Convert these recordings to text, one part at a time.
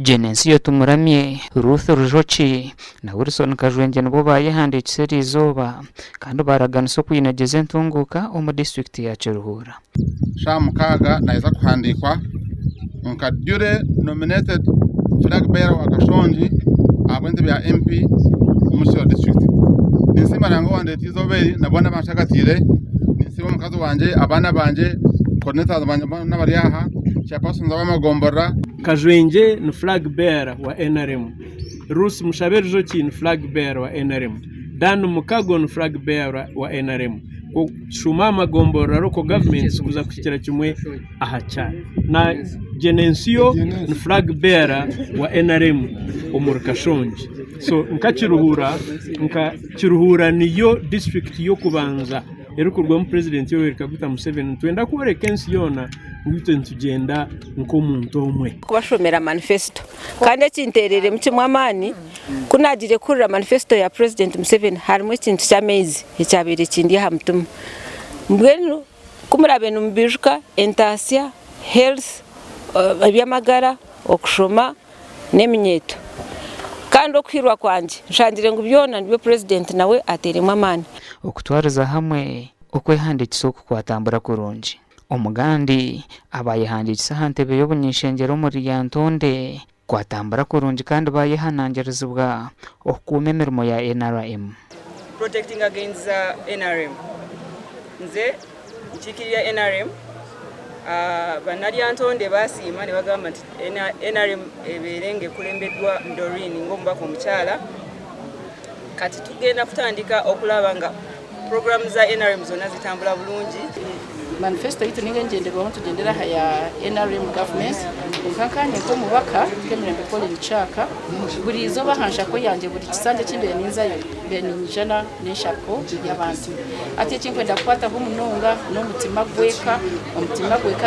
Jenensiyo Tumuramye, Ruth Rujoki na Wilson Kajwenge nibo bayihandikise rizoba kandi baraganisa kuyinageza entunguka omu district ya Kiruhura. Shamukaga naiza kuhandikwa nkadure nominated flag bearer wa Kashonji abwente bya MP Musyo district. Nisima rango wande tizoberi nabona bashakatire nisiba mukazi wanje abana banje coordinator banje nabari aha chairperson z'amagombora. Kajwenge ni flag bearer wa NRM, Ruth Mushaberi Rujoki ni flag bearer wa NRM, Dan Mukago ni flag bearer wa NRM. Shuma amagombora roko government kuza kushikira kimwe ahacha na Jenensiyo ni flag bearer wa NRM omurukashonji. So Kiruhura niyo district yo kubanza erukurwa mu president Yoweri Kaguta Museveni twenda kubereka ensi yona ngwite ntugenda nk'omuntu omwe kubashomera manifesto kandi kinterere mutimwa amani kunagire kurira manifesto ya president Museveni harimo ikintu cy'amezi ecyabere kindi hamutuma mbwenu kumurabe numbijuka entasia health abyamagara okushoma neminyeto kandi okwirwa kwanje nshandire ngo byona nibe president nawe ateremwa amani okutwariza hamwe okwehandikisa okukwatambura kurungi. Omugandi abayihandikisa hantebe y'obunyishengero muri yantonde kwatambura kurungi kandi bayihanangirizibwa okukuuma emirimo ya NRM. Protecting against NRM. Nze nchikirira NRM banalyantonde basiima ne bagamba nti NRM eberenge kulembedwa Doreen ng'omubaka omukyala. Kati tugenda kutandika okulaba nga program za NRM zona zitambula bulungi. Manifesto yitu ninge ngenderwaho tugendera ya NRM government ukankanye ko mubaka kemirembe Colin Chaka buri zo bahansha ko yanje buri kisande cy'imbere ninzayo beninjana n'ishako y'abantu ati kinkwenda kwata nk'umunonga n'umutima gweka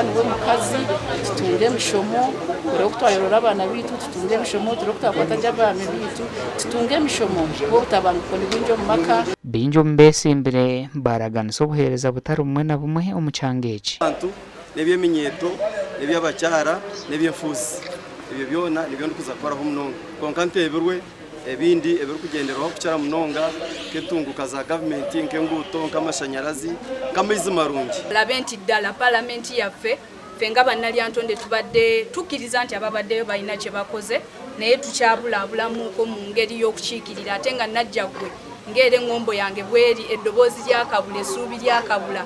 niwe mukazi tutunge mishomo kure kutwayora abana bitu tutunge mishomo turokutabata jabame bitu tutunge mishomo bo utabanguko nibinjo mumaka binjo mbese imbere baraganisa obuhereza butari bumwe na bumwe omucangeki abantu nebyeminyeto nebyabacyara nebyefuzi ibyo byona nibyo ndikuzakora ho munonga konkante ebirwe ebindi ebiri kugenderwaho kucyara munonga ketunguka za government nkenguto nkamashanyarazi kamizi marungi labenti dala parliament yaffe fenga banalyantonde tubadde tukiriza nti ababaddeyo balina kye bakoze naye tukyabulabulamu ko mu ngeri y'okukiikirira ate nga najja gwe ngere ngombo yange bweri eddobozi lyakabula essuubi lyakabula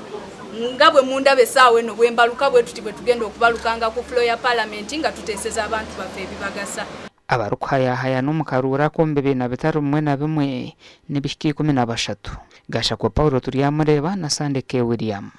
nga bwe mundabe saawe no bwe mbaluka bwe tuti bwe tugenda okubalukanga ku floor ya parliament nga tuteeseza abantu baffe ebibagasa abarukhayahaya n'omukarura kombebe na bitari bumwe na bimwe n'ebihika 13 gasha kwa Paulo Turyamureba na Sandeke William.